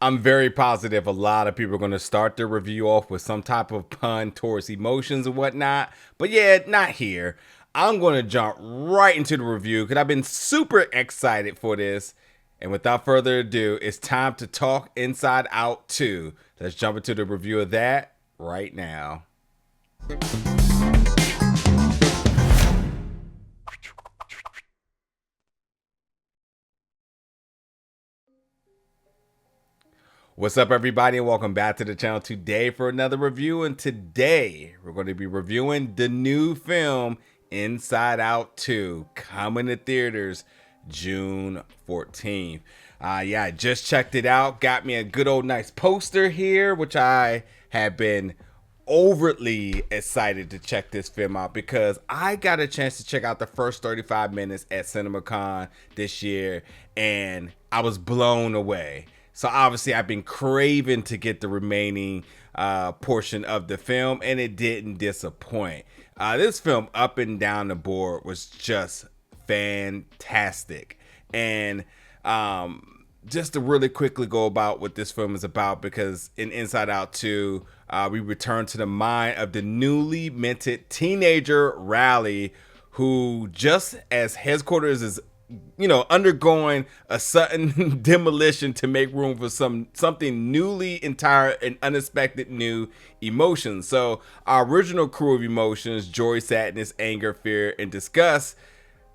I'm very positive a lot of people are going to start their review off with some type of pun towards emotions and whatnot. But yeah, not here. I'm going to jump right into the review because I've been super excited for this. And without further ado, it's time to talk Inside Out 2. Let's jump into the review of that right now. What's up, everybody, and welcome back to the channel today for another review. And today we're going to be reviewing the new film Inside Out 2, coming to theaters June 14th. I just checked it out. Got me a good old nice poster here, which I have been overtly excited to check this film out because I got a chance to check out the first 35 minutes at CinemaCon this year, and I was blown away. So obviously I've been craving to get the remaining portion of the film, and it didn't disappoint. This film, up and down the board, was just fantastic. And just to really quickly go about what this film is about, because in Inside Out 2, we return to the mind of the newly minted teenager Riley, who, just as headquarters is undergoing a sudden demolition to make room for something newly entire and unexpected new emotions. So our original crew of emotions, joy, sadness, anger, fear, and disgust,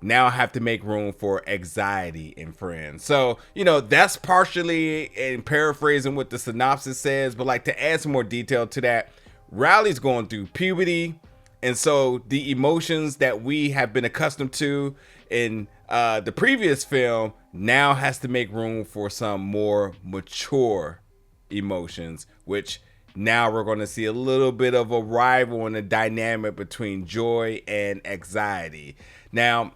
now have to make room for anxiety and friends. So, that's partially in paraphrasing what the synopsis says, but like to add some more detail to that, Riley's going through puberty. And so the emotions that we have been accustomed to in the previous film now has to make room for some more mature emotions, which now we're going to see a little bit of a rival in the dynamic between joy and anxiety. Now,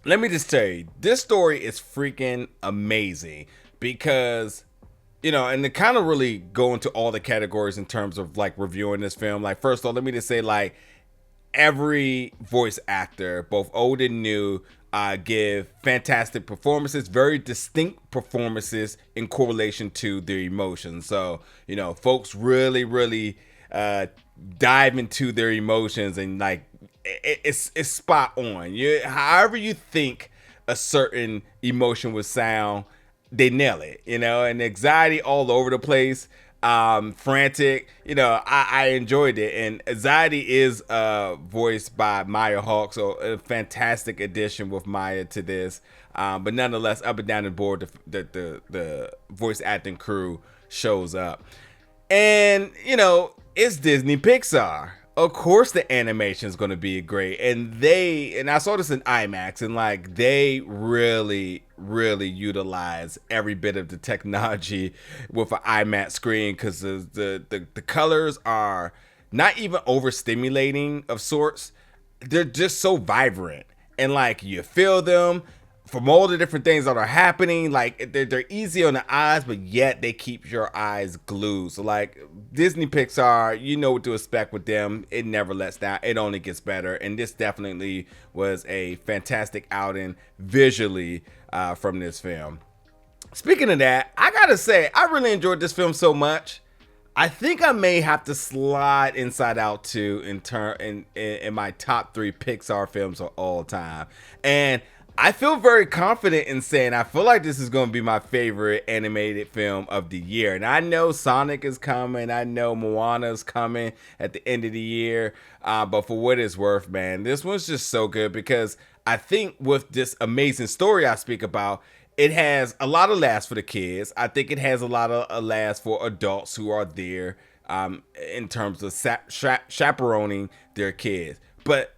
let me just tell you, this story is freaking amazing because, and to kind of really go into all the categories in terms of like reviewing this film, like first of all, let me just say like every voice actor, both old and new, give fantastic performances, very distinct performances in correlation to their emotions. So, folks really dive into their emotions, and like it's spot on. However you think a certain emotion would sound, they nail it, and anxiety all over the place. Frantic, I enjoyed it, and anxiety is voiced by Maya Hawke, so a fantastic addition with Maya to this. But nonetheless, up and down the board, the voice acting crew shows up, and it's Disney Pixar. Of course the animation is going to be great, and I saw this in IMAX, and like they really utilize every bit of the technology with an IMAX screen, because the colors are not even overstimulating of sorts. They're just so vibrant, and like you feel them from all the different things that are happening. Like they're easy on the eyes, but yet they keep your eyes glued. So like Disney Pixar, you know what to expect with them. It never lets down. It only gets better. And this definitely was a fantastic outing visually from this film. Speaking of that, I gotta say, I really enjoyed this film so much. I think I may have to slide Inside Out 2 in my top 3 Pixar films of all time. And I feel very confident in saying I feel like this is going to be my favorite animated film of the year. And I know Sonic is coming. I know Moana is coming at the end of the year. But for what it's worth, man, this one's just so good because I think with this amazing story I speak about, it has a lot of laughs for the kids. I think it has a lot of laughs for adults who are there in terms of chaperoning their kids. But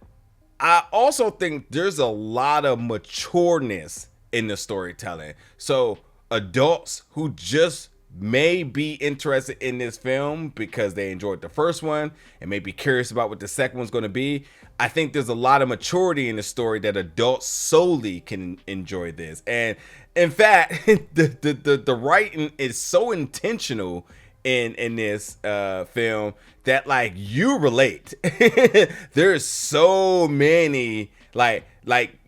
I also think there's a lot of matureness in the storytelling. So adults who just may be interested in this film because they enjoyed the first one and may be curious about what the second one's going to be, I think there's a lot of maturity in the story that adults solely can enjoy this. And in fact, the writing is so intentional in this film that like you relate. There's so many like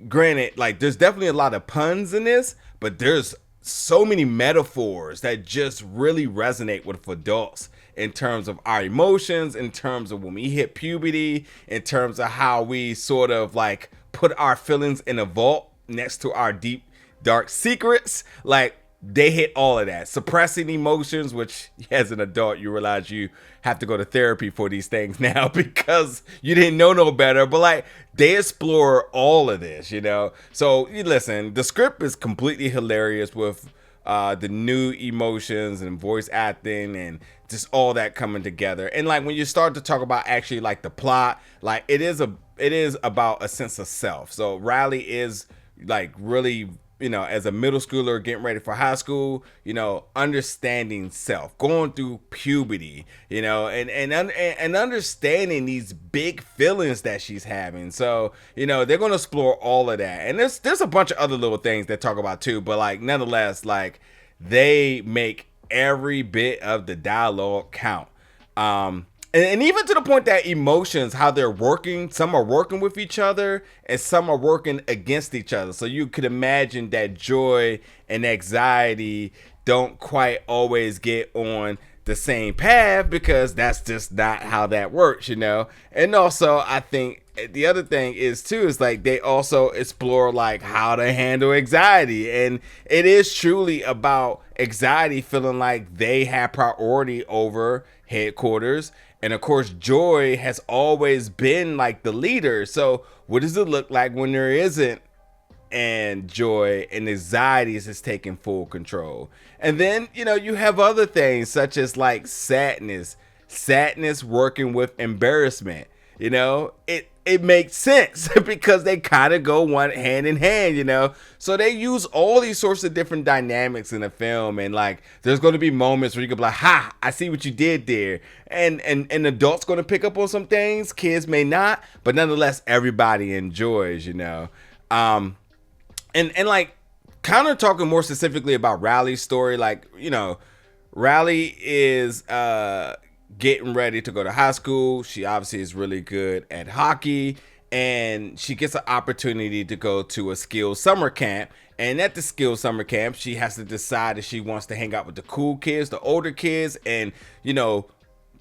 granted, like there's definitely a lot of puns in this, but there's so many metaphors that just really resonate with adults in terms of our emotions, in terms of when we hit puberty, in terms of how we sort of like put our feelings in a vault next to our deep, dark secrets. Like, they hit all of that. Suppressing emotions, which as an adult, you realize you have to go to therapy for these things now because you didn't know no better. But like, they explore all of this, you know? So you listen, the script is completely hilarious with the new emotions and voice acting and just all that coming together. And like, when you start to talk about actually like the plot, like it is about a sense of self. So Riley is like really, you know, as a middle schooler getting ready for high school, you know, understanding self, going through puberty, you know, and understanding these big feelings that she's having. So, you know, they're going to explore all of that. And there's a bunch of other little things that talk about too, but like, nonetheless, like, they make every bit of the dialogue count. And even to the point that emotions, how they're working, some are working with each other and some are working against each other. So you could imagine that joy and anxiety don't quite always get on the same path because that's just not how that works, you know? And also, I think the other thing is too, is like they also explore like how to handle anxiety. And it is truly about anxiety feeling like they have priority over headquarters. And of course, Joy has always been like the leader. So what does it look like when there isn't and Joy and anxiety is taking full control? And then, you know, you have other things such as like sadness working with embarrassment. You know, it makes sense because they kind of go one hand in hand, you know. So they use all these sorts of different dynamics in the film, and like there's going to be moments where you can be like, "Ha, I see what you did there," and adults going to pick up on some things, kids may not, but nonetheless, everybody enjoys, you know. And like kind of talking more specifically about Riley's story, like, you know, Riley is getting ready to go to high school. She obviously is really good at hockey, and she gets an opportunity to go to a skills summer camp. And at the skills summer camp, she has to decide if she wants to hang out with the cool kids, the older kids, and, you know,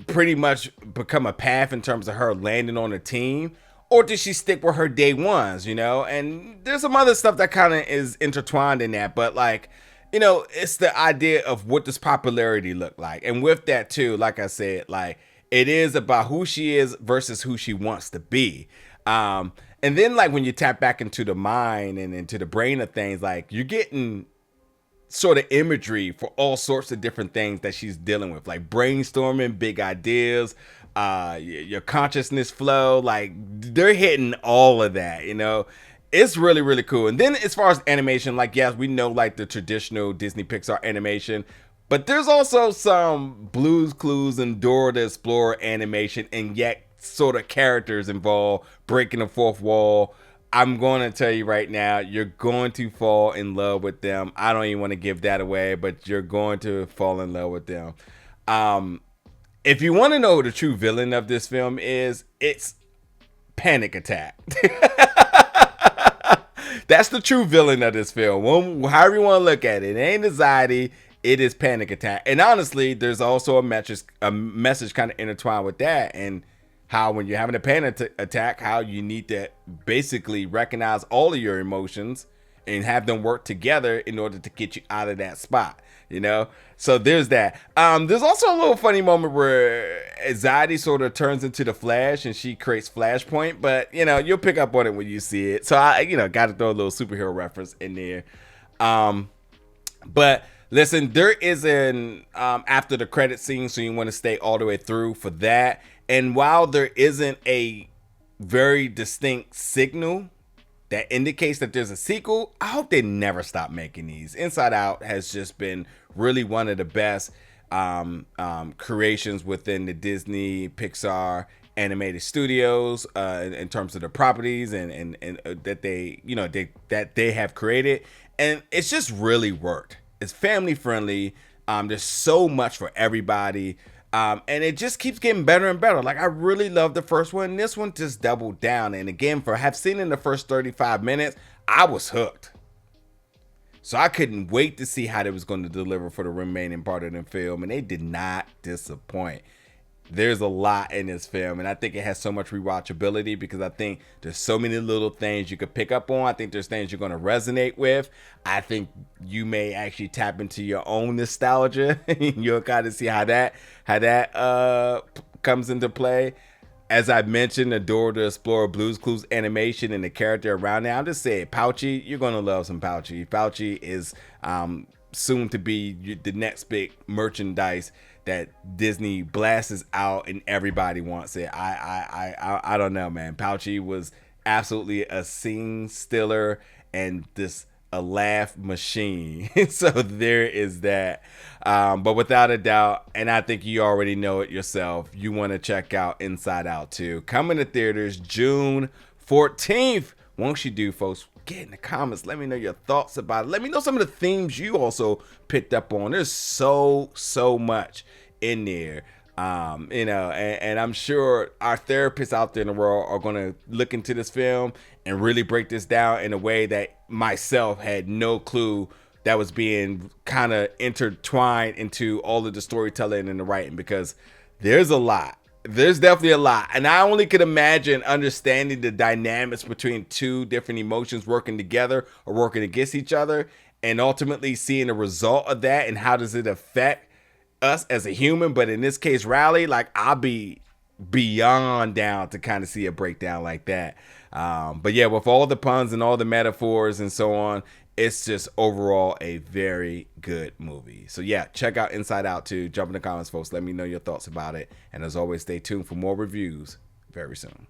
pretty much become a path in terms of her landing on a team, or does she stick with her day ones, you know? And there's some other stuff that kind of is intertwined in that, but like, you know, it's the idea of what does popularity look like. And with that too, like I said, like it is about who she is versus who she wants to be. And then like when you tap back into the mind and into the brain of things, like you're getting sort of imagery for all sorts of different things that she's dealing with, like brainstorming big ideas, your consciousness flow, like they're hitting all of that, you know. It's really, really cool. And then as far as animation, like, yes, we know like the traditional Disney Pixar animation, but there's also some Blue's Clues and Dora the Explorer animation, and yet sort of characters involved, breaking the fourth wall. I'm going to tell you right now, you're going to fall in love with them. I don't even want to give that away, but you're going to fall in love with them. If you want to know who the true villain of this film is, it's Panic Attack. That's the true villain of this film. However you want to look at it, it ain't anxiety, it is Panic Attack. And honestly, there's also a message kind of intertwined with that, and how when you're having a panic attack, how you need to basically recognize all of your emotions and have them work together in order to get you out of that spot, you know? So there's that. There's also a little funny moment where anxiety sort of turns into the Flash and she creates Flashpoint, but, you know, you'll pick up on it when you see it. So I, you know, got to throw a little superhero reference in there. But listen, there is an after the credit scene, so you want to stay all the way through for that. And while there isn't a very distinct signal that indicates that there's a sequel, I hope they never stop making these. Inside Out has just been really one of the best creations within the Disney Pixar animated studios in terms of the properties and that they, you know, that they have created, and it's just really worked. It's family friendly. There's so much for everybody. And it just keeps getting better and better. Like, I really love the first one. This one just doubled down. And again, for have seen in the first 35 minutes, I was hooked. So I couldn't wait to see how they was going to deliver for the remaining part of the film, and they did not disappoint. There's a lot in this film, and I think it has so much rewatchability because I think there's so many little things you could pick up on. I think there's things you're going to resonate with. I think you may actually tap into your own nostalgia. You'll kind of see how that comes into play. As I mentioned, adore to explore Blue's Clues animation and the character around it. I'll just say, Pouchy, you're going to love some Pouchy. Pouchy is soon to be the next big merchandise that Disney blasts out and everybody wants it. I don't know, man. Pouchy was absolutely a scene stiller and this a laugh machine. So there is that. But without a doubt, and I think you already know it yourself, you want to check out Inside Out 2. Coming to theaters June 14th. Once you do, folks, get in the comments. Let me know your thoughts about it. Let me know some of the themes you also picked up on. There's so much in there. And I'm sure our therapists out there in the world are going to look into this film and really break this down in a way that myself had no clue that was being kind of intertwined into all of the storytelling and the writing, because there's a lot. There's definitely a lot. And I only could imagine understanding the dynamics between two different emotions working together or working against each other, and ultimately seeing the result of that and how does it affect us as a human. But in this case, Riley, like, I'll be beyond down to kind of see a breakdown like that. But yeah, with all the puns and all the metaphors and so on, it's just overall a very good movie. So yeah, check out Inside Out 2. Jump in the comments, folks. Let me know your thoughts about it. And as always, stay tuned for more reviews very soon.